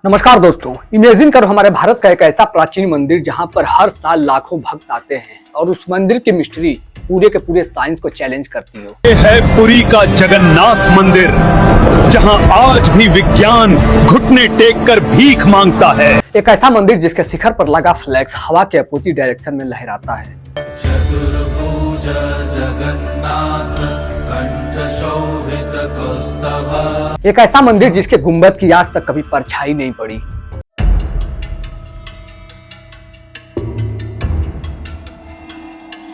नमस्कार दोस्तों, इमेजिन करो हमारे भारत का एक ऐसा प्राचीन मंदिर जहां पर हर साल लाखों भक्त आते हैं और उस मंदिर की मिस्ट्री पूरे के पूरे साइंस को चैलेंज करती हो। ये है पुरी का जगन्नाथ मंदिर, जहां आज भी विज्ञान घुटने टेक कर भीख मांगता है। एक ऐसा मंदिर जिसके शिखर पर लगा फ्लैग्स हवा के अपोजिट डायरेक्शन में लहराता है। चतुर्भुज जगन्नाथ कंठ शोभित कौस्तभ। एक ऐसा मंदिर जिसके गुंबद की आज तक कभी परछाई नहीं पड़ी।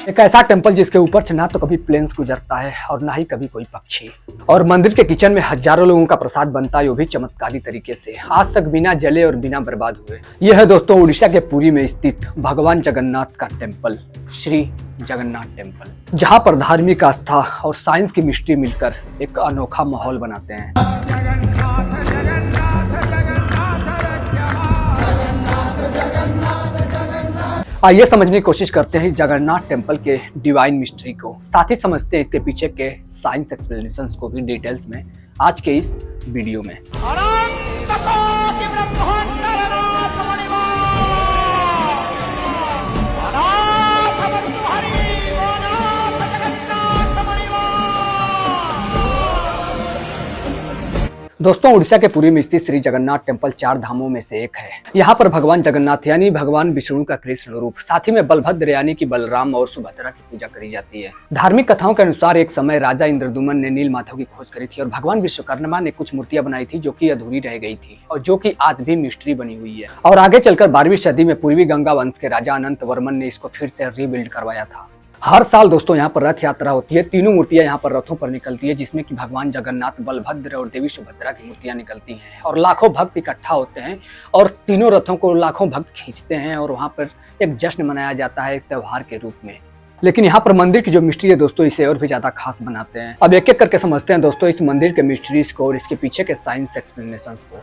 एक ऐसा टेंपल जिसके ऊपर से ना तो कभी प्लेन्स गुजरता है और ना ही कभी कोई पक्षी। और मंदिर के किचन में हजारों लोगों का प्रसाद बनता है, वो भी चमत्कारी तरीके से, आज तक बिना जले और बिना बर्बाद हुए। यह है दोस्तों उड़ीसा के पुरी में स्थित भगवान जगन्नाथ का टेंपल, श्री जगन्नाथ टेंपल, जहां पर धार्मिक आस्था और साइंस की मिस्ट्री मिलकर एक अनोखा माहौल बनाते हैं। आइए समझने की कोशिश करते हैं इस जगन्नाथ टेंपल के डिवाइन मिस्ट्री को, साथ ही समझते हैं इसके पीछे के साइंस एक्सप्लेनेशंस को भी डिटेल्स में आज के इस वीडियो में। दोस्तों, उड़ीसा के पुरी में स्थित श्री जगन्नाथ टेंपल 4 धामों में से एक है। यहाँ पर भगवान जगन्नाथ यानी भगवान विष्णु का कृष्ण रूप, साथ ही में बलभद्र यानी कि बलराम और सुभद्रा की पूजा करी जाती है। धार्मिक कथाओं के अनुसार एक समय राजा इंद्रदुमन ने नील माधव की खोज करी थी और भगवान विश्वकर्मा ने कुछ मूर्तियां बनाई थी जो कि अधूरी रह गई थी और जो कि आज भी मिस्ट्री बनी हुई है। और आगे चलकर 12वीं सदी में पूर्वी गंगा वंश के राजा अनंत वर्मन ने इसको फिर से रीबिल्ड करवाया था। हर साल दोस्तों यहाँ पर रथ यात्रा होती है। तीनों मूर्तियां यहाँ पर रथों पर निकलती है, जिसमें कि भगवान जगन्नाथ, बलभद्र और देवी सुभद्रा की मूर्तियां निकलती हैं और लाखों भक्त इकट्ठा होते हैं और तीनों रथों को लाखों भक्त खींचते हैं और वहाँ पर एक जश्न मनाया जाता है, एक त्योहार के रूप में। लेकिन यहाँ पर मंदिर की जो मिस्ट्री है दोस्तों, इसे और भी ज्यादा खास बनाते हैं। अब एक एक करके समझते हैं दोस्तों इस मंदिर के मिस्ट्रीज को और इसके पीछे के साइंस एक्सप्लेनेशंस को।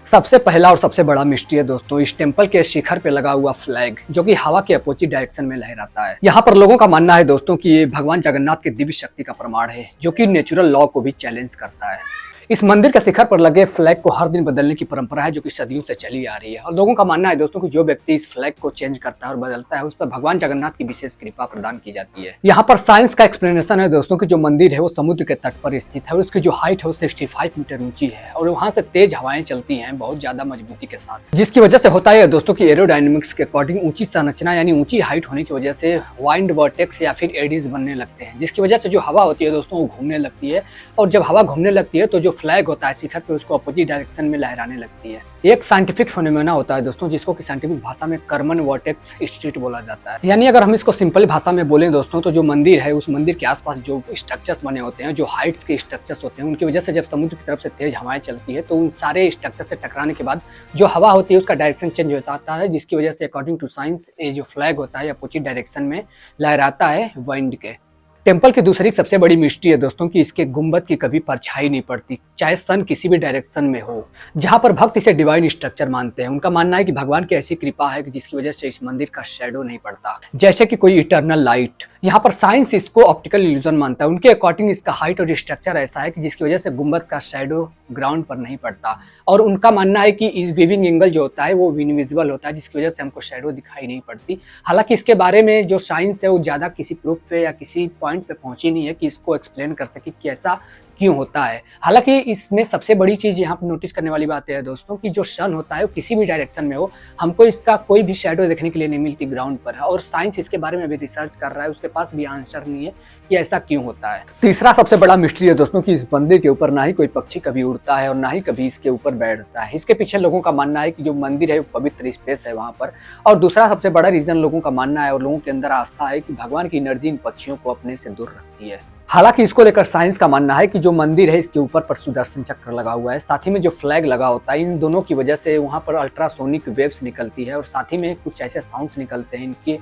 सबसे पहला और सबसे बड़ा मिस्ट्री है दोस्तों इस टेंपल के शिखर पे लगा हुआ फ्लैग, जो कि हवा के अपोजिट डायरेक्शन में लहराता है। यहाँ पर लोगों का मानना है दोस्तों कि ये भगवान जगन्नाथ की दिव्य शक्ति का प्रमाण है, जो कि नेचुरल लॉ को भी चैलेंज करता है। इस मंदिर के शिखर पर लगे फ्लैग को हर दिन बदलने की परंपरा है, जो कि सदियों से चली आ रही है। और लोगों का मानना है दोस्तों कि जो व्यक्ति इस फ्लैग को चेंज करता है और बदलता है, उस पर भगवान जगन्नाथ की विशेष कृपा प्रदान की जाती है। यहाँ पर साइंस का एक्सप्लेनेशन है दोस्तों कि जो मंदिर है वो समुद्र के तट पर स्थित है और उसकी जो हाइट है वो 65 मीटर ऊंची है और वहाँ से तेज हवाएं चलती हैं बहुत ज्यादा मजबूती के साथ, जिसकी वजह से होता है दोस्तों की एरोडायनेमिक्स के अकॉर्डिंग ऊंची संरचना यानी ऊंची हाइट होने की वजह से वाइंड वर्टेक्स या फिर एडीज बनने लगते हैं, जिसकी वजह से जो हवा होती है दोस्तों वो घूमने लगती है और जब हवा घूमने लगती है तो जो फ्लैग होता है शिखर पे उसको अपोजिट डायरेक्शन में लहराने लगती है। एक साइंटिफिक फिनोमेना होता है दोस्तों जिसको कि साइंटिफिक भाषा में कर्मन वर्टेक्स स्ट्रीट बोला जाता है। यानी अगर हम इसको सिंपल भाषा में बोलें दोस्तों तो जो मंदिर है उस मंदिर के आसपास जो स्ट्रक्चर्स बने होते हैं, जो हाइट्स के स्ट्रक्चर्स होते हैं, उनकी वजह से जब समुद्र की तरफ से तेज हवाएं चलती है तो उन सारे स्ट्रक्चर से टकराने के बाद जो हवा होती है उसका डायरेक्शन चेंज होता है, जिसकी वजह से अकॉर्डिंग टू साइंस ये जो फ्लैग होता है अपोजिट डायरेक्शन में लहराता है विंड के। टेंपल की दूसरी सबसे बड़ी मिस्ट्री है दोस्तों कि इसके गुंबद की कभी परछाई नहीं पड़ती, चाहे सन किसी भी डायरेक्शन में हो। जहां पर भक्त इसे डिवाइन स्ट्रक्चर मानते हैं, उनका मानना है कि भगवान की ऐसी कृपा है कि जिसकी वजह से इस मंदिर का शैडो नहीं पड़ता, जैसे कि कोई इटर्नल लाइट। यहाँ पर साइंस इसको ऑप्टिकल इल्यूजन मानता है। उनके अकॉर्डिंग इसका हाइट और स्ट्रक्चर ऐसा है कि जिसकी वजह से गुंबद का शैडो ग्राउंड पर नहीं पड़ता और उनका मानना है कि इस वीविंग एंगल जो होता है वो इनविजिबल होता है, जिसकी वजह से हमको शैडो दिखाई नहीं पड़ती। हालांकि इसके बारे में जो साइंस है वो ज्यादा किसी प्रूफ पे या किसी पॉइंट पे पहुंची नहीं है कि इसको एक्सप्लेन कर सके कि ऐसा क्यों होता है। हालांकि इसमें सबसे बड़ी चीज यहाँ पर नोटिस करने वाली बात है दोस्तों कि जो सन होता है वो किसी भी डायरेक्शन में हो, हमको इसका कोई भी शैडो देखने के लिए नहीं मिलती ग्राउंड पर, और साइंस इसके बारे में भी रिसर्च कर रहा है, उसके पास भी आंसर नहीं है कि ऐसा क्यों होता है। तीसरा सबसे बड़ा मिस्ट्री है दोस्तों कि इस मंदिर के ऊपर ना ही कोई पक्षी कभी उड़ता है और ना ही कभी इसके ऊपर बैठता है। इसके पीछे लोगों का मानना है कि जो मंदिर है वो पवित्र स्पेस है वहाँ पर। और दूसरा सबसे बड़ा रीजन लोगों का मानना है और लोगों के अंदर आस्था है कि भगवान की एनर्जी इन पक्षियों को अपने से दूर रखती है। हालांकि इसको लेकर साइंस का मानना है कि जो मंदिर है इसके ऊपर पर सुदर्शन चक्र लगा हुआ है, साथ ही में जो फ्लैग लगा होता है, इन दोनों की वजह से वहाँ पर अल्ट्रासोनिक वेव्स निकलती है और साथ ही में कुछ ऐसे साउंड्स निकलते हैं इनके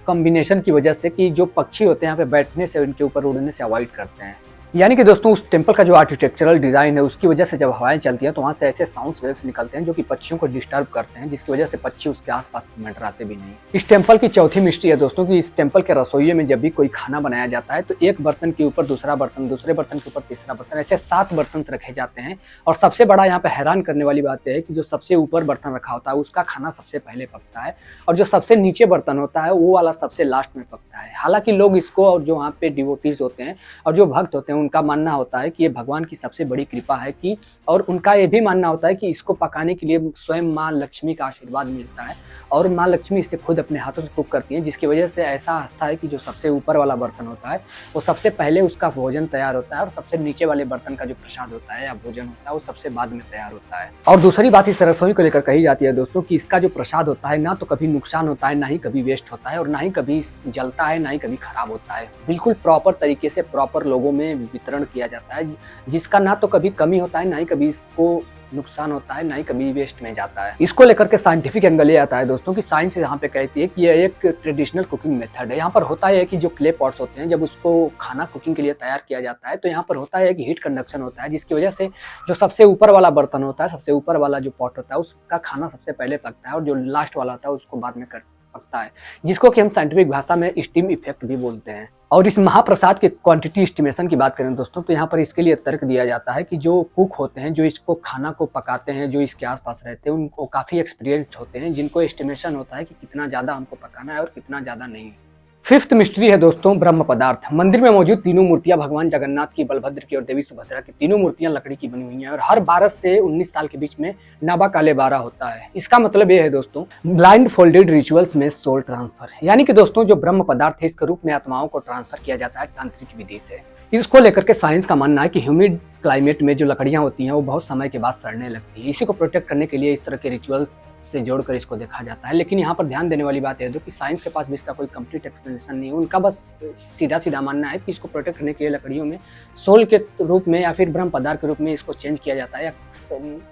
कॉम्बिनेशन की वजह से कि जो पक्षी होते हैं यहाँ पे बैठने से, इनके ऊपर उड़ने से अवॉइड करते हैं। यानी कि दोस्तों उस टेम्पल का जो आर्किटेक्चरल डिजाइन है उसकी वजह से जब हवाएं चलती हैं तो वहाँ से ऐसे साउंड वेव्स निकलते हैं जो कि पक्षियों को डिस्टर्ब करते हैं, जिसकी वजह से पक्षी उसके आसपास मंडराते भी नहीं। इस टेम्पल की चौथी मिस्ट्री है दोस्तों कि इस टेम्पल के रसोइये में जब भी कोई खाना बनाया जाता है तो एक बर्तन के ऊपर दूसरा बर्तन, दूसरे बर्तन के ऊपर तीसरा बर्तन, ऐसे 7 बर्तन रखे जाते हैं। और सबसे बड़ा यहाँ पे हैरान करने वाली बात है कि जो सबसे ऊपर बर्तन रखा होता है उसका खाना सबसे पहले पकता है और जो सबसे नीचे बर्तन होता है वो वाला सबसे लास्ट में पकता है। हालांकि लोग इसको, और जो वहाँ पे डिवोटीज होते हैं और जो भक्त होते हैं, उनका मानना होता है कि ये भगवान की सबसे बड़ी कृपा है कि, और उनका ये भी मानना होता है कि इसको पकाने के लिए स्वयं माँ लक्ष्मी का आशीर्वाद मिलता है और माँ लक्ष्मी इसे खुद अपने हाथों से कुक करती हैं, जिसकी वजह से ऐसा आस्था है कि जो सबसे ऊपर वाला बर्तन होता है वो सबसे पहले उसका भोजन तैयार होता है और सबसे नीचे वाले बर्तन का जो प्रसाद होता है या भोजन होता है वो सबसे बाद में तैयार होता है। और दूसरी बात इस रसोई को लेकर कही जाती है दोस्तों कि इसका जो प्रसाद होता है ना तो कभी नुकसान होता है, ना ही कभी वेस्ट होता है और ना ही कभी जलता है, ना ही कभी खराब होता है। बिल्कुल प्रॉपर तरीके से प्रॉपर लोगों में वितरण किया जाता है, जिसका ना तो कभी कमी होता है, ना ही कभी इसको नुकसान होता है, ना ही कभी वेस्ट में जाता है। इसको लेकर के साइंटिफिक एंगल ये आता है दोस्तों कि साइंस यहाँ पे कहती है कि ये एक ट्रेडिशनल कुकिंग मेथड है। यहाँ पर होता है कि जो क्ले पॉट्स होते हैं जब उसको खाना कुकिंग के लिए तैयार किया जाता है तो यहाँ पर होता है कि हीट कंडक्शन होता है, जिसकी वजह से जो सबसे ऊपर वाला बर्तन होता है, सबसे ऊपर वाला जो पॉट होता है उसका खाना सबसे पहले पकता है और जो लास्ट वाला होता है उसको बाद में पकता है, जिसको कि हम साइंटिफिक भाषा में स्टीम इफेक्ट भी बोलते हैं। और इस महाप्रसाद के क्वांटिटी एस्टिमेशन की बात करें दोस्तों तो यहाँ पर इसके लिए तर्क दिया जाता है कि जो कुक होते हैं, जो इसको खाना को पकाते हैं, जो इसके आसपास रहते हैं, उनको काफ़ी एक्सपीरियंस्ड होते हैं, जिनको एस्टिमेशन होता है कि कितना ज़्यादा हमको पकाना है और कितना ज़्यादा नहीं। फिफ्थ मिस्ट्री है दोस्तों ब्रह्म पदार्थ। मंदिर में मौजूद तीनों मूर्तियां भगवान जगन्नाथ की, बलभद्र की और देवी सुभद्रा की, तीनों मूर्तियां लकड़ी की बनी हुई हैं और हर 12 से 19 साल के बीच में नाबा काले 12 होता है। इसका मतलब ये है दोस्तों ब्लाइंड फोल्डेड रिचुअल्स में सोल ट्रांसफर, यानी कि दोस्तों जो ब्रह्म पदार्थ है इसके रूप में आत्माओं को ट्रांसफर किया जाता है तांत्रिक विधि से। इसको लेकर के साइंस का मानना है कि ह्यूमिड क्लाइमेट में जो लकड़ियां होती हैं वो बहुत समय के बाद सड़ने लगती है। इसी को प्रोटेक्ट करने के लिए इस तरह के रिचुअल्स से जोड़कर इसको देखा जाता है। लेकिन यहाँ पर ध्यान देने वाली बात है कि साइंस के पास भी इसका कोई कंप्लीट एक्सप्लेनेशन नहीं है। उनका बस सीधा सीधा मानना है कि इसको प्रोटेक्ट करने के लिए लकड़ियों में सोल के रूप में या फिर ब्रह्म पदार्थ के रूप में इसको चेंज किया जाता है या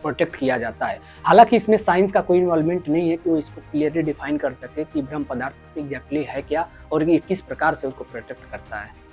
प्रोटेक्ट किया जाता है। हालांकि इसमें साइंस का कोई इन्वॉल्वमेंट नहीं है कि वो इसको क्लियरली डिफाइन कर सके कि ब्रह्म पदार्थ एग्जैक्टली है क्या और ये किस प्रकार से उसको प्रोटेक्ट करता है।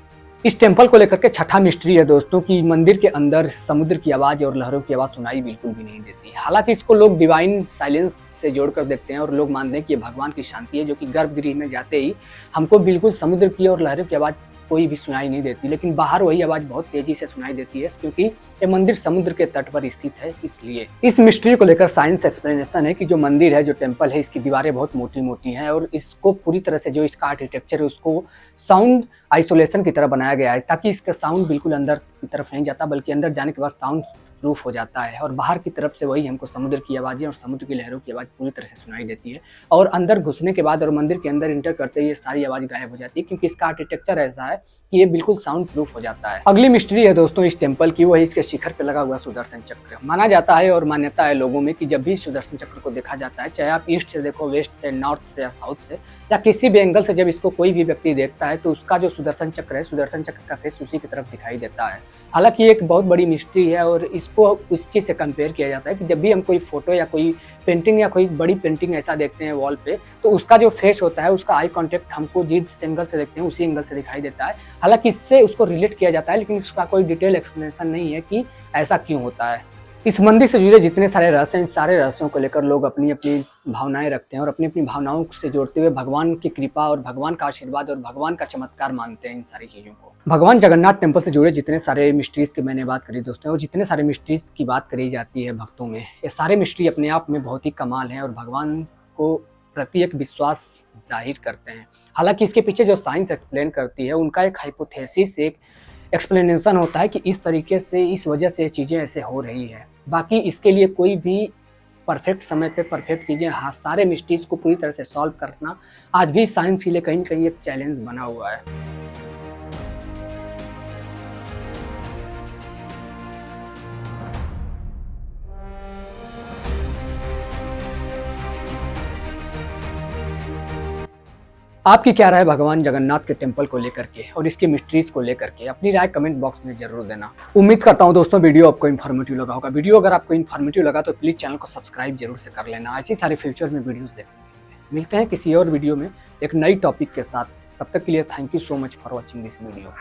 इस टेम्पल को लेकर के छठा मिस्ट्री है दोस्तों कि मंदिर के अंदर समुद्र की आवाज और लहरों की आवाज सुनाई बिल्कुल भी नहीं देती। हालांकि इसको लोग डिवाइन साइलेंस से जोड़कर देखते हैं और लोग मानते हैं कि ये भगवान की शांति है, जो कि गर्भगृह में जाते ही हमको बिल्कुल समुद्र की और लहरों की आवाज कोई भी सुनाई नहीं देती, लेकिन बाहर वही आवाज बहुत तेजी से सुनाई देती है क्योंकि ये मंदिर समुद्र के तट पर स्थित है। इसलिए इस मिस्ट्री को लेकर साइंस एक्सप्लेनेशन है कि जो मंदिर है, जो टेम्पल है, इसकी दीवारें बहुत मोटी मोटी हैं और इसको पूरी तरह से जो इसका आर्किटेक्चर है उसको साउंड आइसोलेशन की तरह बनाया गया है, ताकि इसका साउंड बिल्कुल अंदर की तरफ नहीं जाता बल्कि अंदर जाने के बाद साउंड प्रूफ हो जाता है और बाहर की तरफ से वही हमको समुद्र की आवाज़ें और समुद्र की लहरों की आवाज़ पूरी तरह से सुनाई देती है और अंदर घुसने के बाद और मंदिर के अंदर इंटर करते ही ये सारी आवाज़ गायब हो जाती है क्योंकि इसका आर्किटेक्चर ऐसा है कि ये बिल्कुल साउंड प्रूफ हो जाता है। अगली मिस्ट्री है दोस्तों इस टेम्पल की, वो है इसके शिखर पे लगा हुआ सुदर्शन चक्र। माना जाता है और मान्यता है लोगों में कि जब भी सुदर्शन चक्र को देखा जाता है, चाहे आप ईस्ट से देखो, वेस्ट से, नॉर्थ से या साउथ से या किसी भी एंगल से, जब इसको कोई भी व्यक्ति देखता है तो उसका जो सुदर्शन चक्र है, सुदर्शन चक्र का फेस उसी की तरफ दिखाई देता है। हालांकि एक बहुत बड़ी मिस्ट्री है और इसको उस चीज़ से कंपेयर किया जाता है कि जब भी हम कोई फोटो या कोई पेंटिंग या कोई बड़ी पेंटिंग ऐसा देखते हैं वॉल पे, तो उसका जो फेस होता है, उसका आई कांटेक्ट हमको जिस एंगल से देखते हैं उसी एंगल से दिखाई देता है। हालांकि इससे उसको रिलेट किया जाता है, लेकिन इसका कोई डिटेल एक्सप्लेनेशन नहीं है कि ऐसा क्यों होता है। इस मंदिर से जुड़े जितने सारे रहस्य हैं, इन सारे रहस्यों को लेकर लोग अपनी अपनी भावनाएं रखते हैं और अपनी अपनी भावनाओं से जोड़ते हुए भगवान की कृपा और भगवान का आशीर्वाद और भगवान का चमत्कार मानते हैं इन सारी चीज़ों को। भगवान जगन्नाथ टेम्पल से जुड़े जितने सारे मिस्ट्रीज की मैंने बात करी दोस्तों, और जितने सारे मिस्ट्रीज की बात करी जाती है भक्तों में, ये सारे मिस्ट्री अपने आप में बहुत ही कमाल हैं और भगवान को प्रति एक विश्वास जाहिर करते हैं। हालांकि इसके पीछे जो साइंस एक्सप्लेन करती है, उनका एक हाइपोथेसिस, एक एक्सप्लेनेशन होता है कि इस तरीके से, इस वजह से चीज़ें ऐसे हो रही है। बाकी इसके लिए कोई भी परफेक्ट समय पे परफेक्ट चीज़ें, हाँ, सारे मिस्ट्रीज को पूरी तरह से सॉल्व करना आज भी साइंस के लिए कहीं ना कहीं एक चैलेंज बना हुआ है। आपकी क्या राय भगवान जगन्नाथ के टेम्पल को लेकर के और इसके मिस्ट्रीज को लेकर के? अपनी राय कमेंट बॉक्स में जरूर देना। उम्मीद करता हूं दोस्तों वीडियो आपको इन्फॉर्मेटिव लगा होगा। वीडियो अगर आपको इन्फॉर्मेटिव लगा तो प्लीज़ चैनल को सब्सक्राइब जरूर से कर लेना। ऐसी सारे फ्यूचर में वीडियोस देखने के लिए मिलते हैं किसी और वीडियो में एक नई टॉपिक के साथ। तब तक के लिए thank you so much for watching this video.